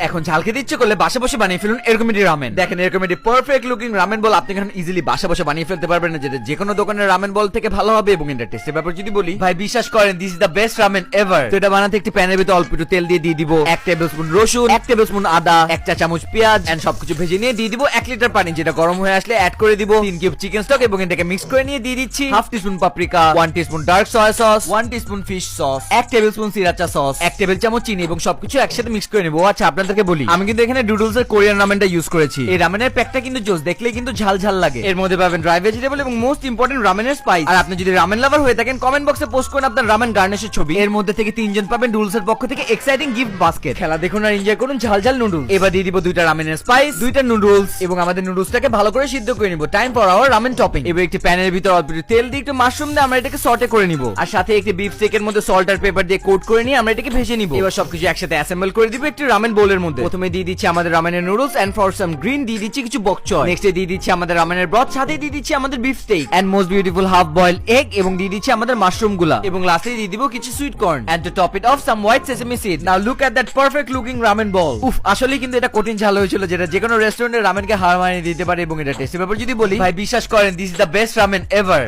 এখন ঝাল খেতে ইচ্ছে করলে বাসা বসে বানিয়ে ফেলুন এরকম একটি রামেন। দেখেন এরকম একটি পারফেক্ট লুকিং রামেন বল আপনি এখন ইজিলি বাসা বসে বানিয়ে ফেলতে পারবেন না, যেটা যে কোনো দোকানের রামেন বল থেকে ভালো হবে। এবং এটা টেস্টের ব্যাপার যদি বলি, ভাই বিশ্বাস করেন this is the best ramen ever. তো এটা বানাতে একটি প্যানের ভিতরে অল্প একটু তেল দিয়ে দিব 1 টেবিলস্পুন রসুন, 1 টেবিলস্পুন আদা, 1 চা চামচ পেঁয়াজ এন্ড সবকিছু ভেজে নিয়ে দিয়ে দিব 1 লিটার পানি, যেটা গরম হয়ে আসলে অ্যাড করে দিব 3 কিউব চিকেন স্টক এবং এটাকে মিক্স করে নিয়ে দিয়ে দিচ্ছি half teaspoon paprika, 1 teaspoon dark soy sauce, 1 teaspoon fish sauce, 1 tablespoon sriracha sauce, 1 table চামচ চিনি এবং সবকিছু একসাথে মিক্স করে নেব। আচ্ছা আপনাদেরকে বলি, আমি কিন্তু এখানে ডুডলস এর কোরিয়ান রামেনটা ইউজ করেছি। এই রামেনের প্যাকটা কিন্তু জোস, দেখলেই কিন্তু ঝাল ঝাল লাগে। এর মধ্যে পাবেন ড্রাই ভেজিটেবল এবং মোস্ট ইম্পর্টেন্ট রামেনের স্পাইস। আর আপনি যদি রামেন লাভার হয়ে থাকেন কমেন্ট বক্সে পোস্ট করুন আপনার রামেন গার্নিশের ছবি। এর মধ্যে থেকে 3 জন পাবেন ডুডলস এর পক্ষ থেকে এক্সাইটিং গিফট বাস্কেট। খেলা দেখুন আর এনজয় করুন ঝাল ঝাল নুডলস। এবার দিয়ে দিব 2টা রামেনের স্পাইস, 2টা নুডলস এবং আমাদের নুডলসটাকে ভালো করে সিদ্ধ করে নিব। Time for our ramen topping. এবার একটি প্যানের ভিতর অল্প একটু তেল দিয়ে একটু মাশরুম দিয়ে আমরা এটাকে সটে করে নিব। আর সাথে একটি বিফ স্টেকের মধ্যে সল্ট আর পেপার দিয়ে কোট করে নিয়ে আমরা এটাকে ভেজে নিব। এবার সবকিছু একসাথে অ্যাসেম্বল করে দিব একটি রামেন বোলের মধ্যে। প্রথমে দিয়ে দিচ্ছি আমাদের রামেনের noodles and for some green দিয়ে দিচ্ছি কিছু বক চয়। নেক্সট দিয়ে দিচ্ছি আমাদের রামেনের ব্রথ, সাথে দিয়ে দিচ্ছি আমাদের beef steak and most beautiful half boiled egg এবং দিয়ে দিচ্ছি আমাদের মাশরুম গুলা এবং লাস্টে দিয়ে দিব কিছু sweet corn and to top it off some white sesame seed. Now look at that perfect looking ramen bowl. উফ আসলে কিন্তু এটা কঠিন ঝাল হয়েছিল, যেটা যে কোনো রেস্টুরেন্টের রামেনকে হার মানিয়ে দিতে পারে। এবং এটা টেস্টের ব্যাপার যদি বলি, ভাই বিশ্বাস করেন this is the best ramen ever.